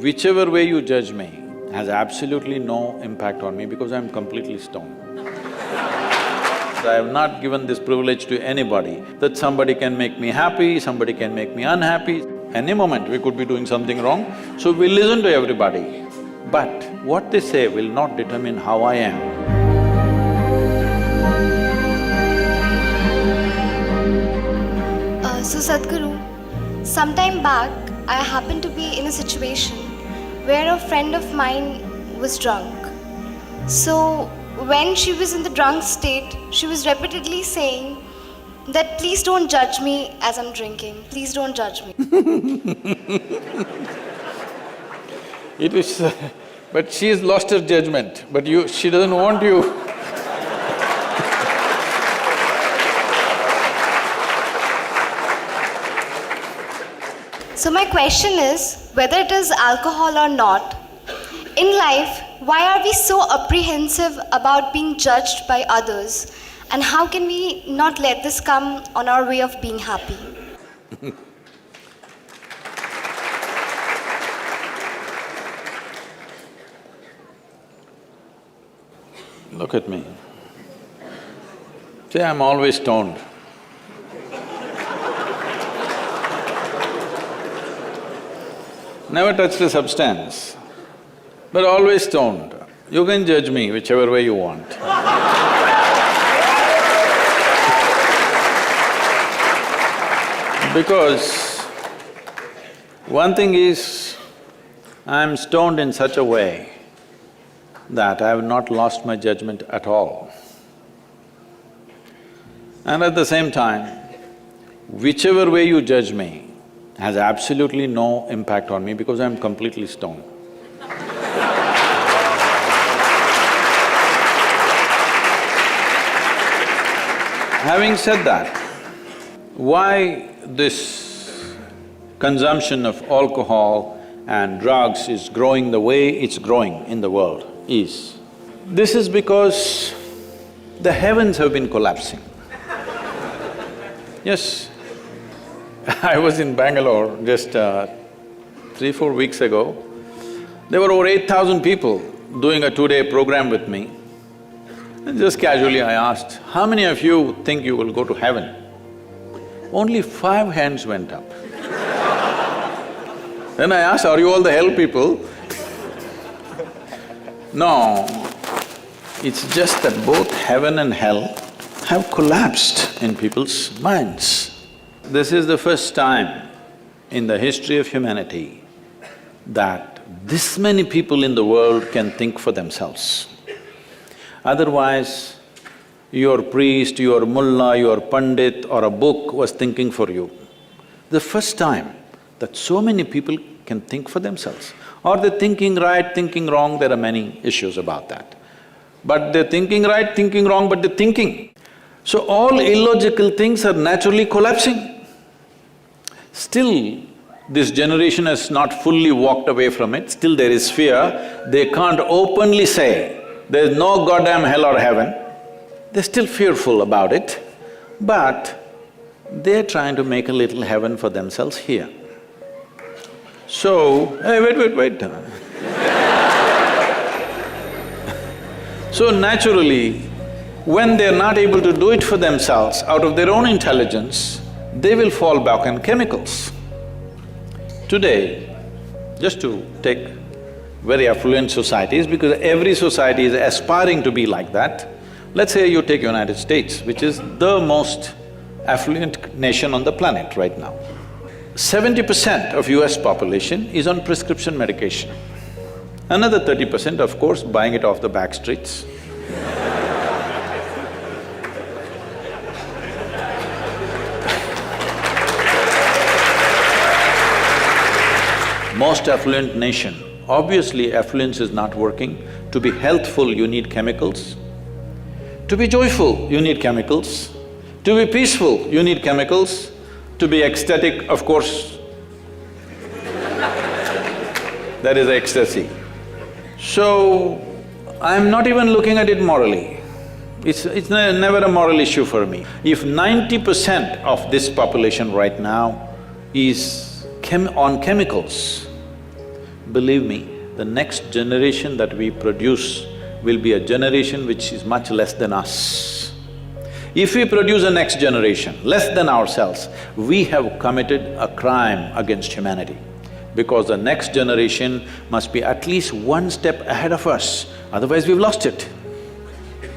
Whichever way you judge me has absolutely no impact on me because I'm completely stoned. So I have not given this privilege to anybody that somebody can make me happy, somebody can make me unhappy. Any moment we could be doing something wrong, so we listen to everybody. But what they say will not determine how I am. So Sadhguru, sometime back I happened to be in a situation where a friend of mine was drunk. So when she was in the drunk state, she was repeatedly saying that please don't judge me as I'm drinking, please don't judge me. It is… but she has lost her judgment, but she doesn't want you. So my question is, whether it is alcohol or not, in life, why are we so apprehensive about being judged by others? And how can we not let this come on our way of being happy? Look at me. See, I'm always stoned. Never touched a substance, but always stoned. You can judge me whichever way you want. Because one thing is, I'm stoned in such a way that I have not lost my judgment at all. And at the same time, whichever way you judge me has absolutely no impact on me because I'm completely stoned. Having said that, why this consumption of alcohol and drugs is growing the way it's growing in the world is, this is because the heavens have been collapsing. Yes, I was in Bangalore just 3-4 weeks ago. There were over 8,000 people doing a 2-day program with me. And just casually I asked, how many of you think you will go to heaven? Only 5 hands went up. Then I asked, are you all the hell people? No, it's just that both heaven and hell have collapsed in people's minds. This is the first time in the history of humanity that this many people in the world can think for themselves. Otherwise, your priest, your mullah, your pandit or a book was thinking for you. The first time that so many people can think for themselves. Are they thinking right, thinking wrong? There are many issues about that. But they're thinking right, thinking wrong, but they're thinking. So all illogical things are naturally collapsing. Still, this generation has not fully walked away from it, still there is fear. They can't openly say, there's no goddamn hell or heaven. They're still fearful about it, but they're trying to make a little heaven for themselves here. So, hey, wait. So naturally, when they're not able to do it for themselves out of their own intelligence, they will fall back on chemicals. Today, just to take very affluent societies, because every society is aspiring to be like that, let's say you take United States, which is the most affluent nation on the planet right now. 70% of US population is on prescription medication. Another 30%, of course, buying it off the back streets. Most affluent nation, obviously affluence is not working. To be healthful, you need chemicals. To be joyful, you need chemicals. To be peaceful, you need chemicals. To be ecstatic, of course, that is ecstasy. So, I'm not even looking at it morally. It's never a moral issue for me. If 90% of this population right now is on chemicals, believe me, the next generation that we produce will be a generation which is much less than us. If we produce a next generation less than ourselves, we have committed a crime against humanity, because the next generation must be at least one step ahead of us, otherwise we've lost it.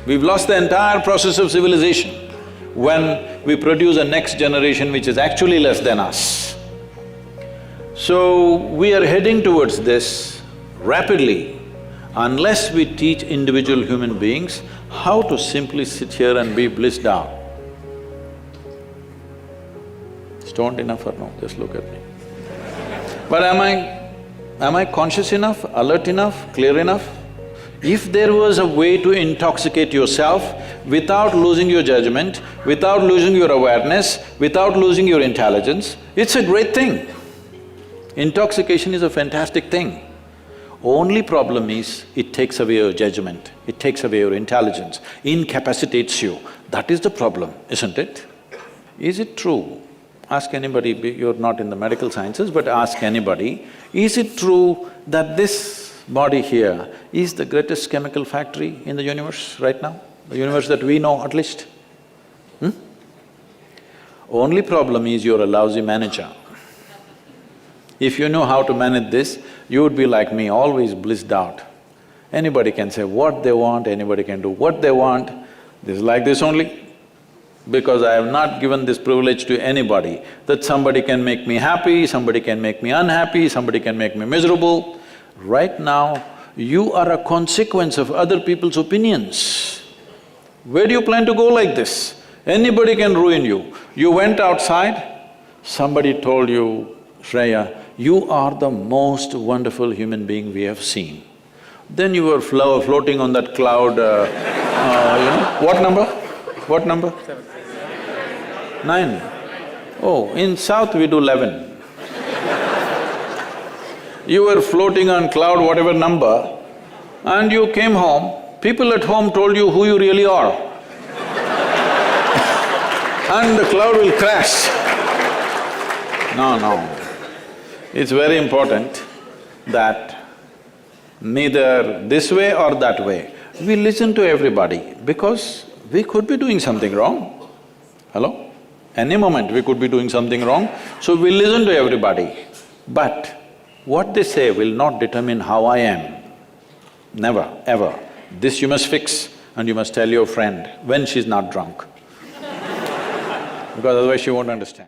We've lost the entire process of civilization when we produce a next generation which is actually less than us. So, we are heading towards this rapidly. Unless we teach individual human beings how to simply sit here and be blissed out. Stoned enough or no? Just look at me. But am I conscious enough, alert enough, clear enough? If there was a way to intoxicate yourself without losing your judgment, without losing your awareness, without losing your intelligence, it's a great thing. Intoxication is a fantastic thing. Only problem is, it takes away your judgment, it takes away your intelligence, incapacitates you. That is the problem, isn't it? Is it true? Ask anybody, you're not in the medical sciences, but ask anybody, is it true that this body here is the greatest chemical factory in the universe right now? The universe that we know at least? Only problem is you're a lousy manager. If you know how to manage this, you would be like me, always blissed out. Anybody can say what they want, anybody can do what they want. This is like this only. Because I have not given this privilege to anybody, that somebody can make me happy, somebody can make me unhappy, somebody can make me miserable. Right now, you are a consequence of other people's opinions. Where do you plan to go like this? Anybody can ruin you. You went outside, somebody told you, Shreya, you are the most wonderful human being we have seen. Then you were floating on that cloud, what number? What number? 9. Oh, in South we do 11. You were floating on cloud whatever number, and you came home, people at home told you who you really are. And the cloud will crash. No. It's very important that neither this way or that way, we listen to everybody, because we could be doing something wrong. Hello? Any moment we could be doing something wrong, so we listen to everybody. But what they say will not determine how I am. Never, ever. This you must fix, and you must tell your friend when she's not drunk. Because otherwise she won't understand.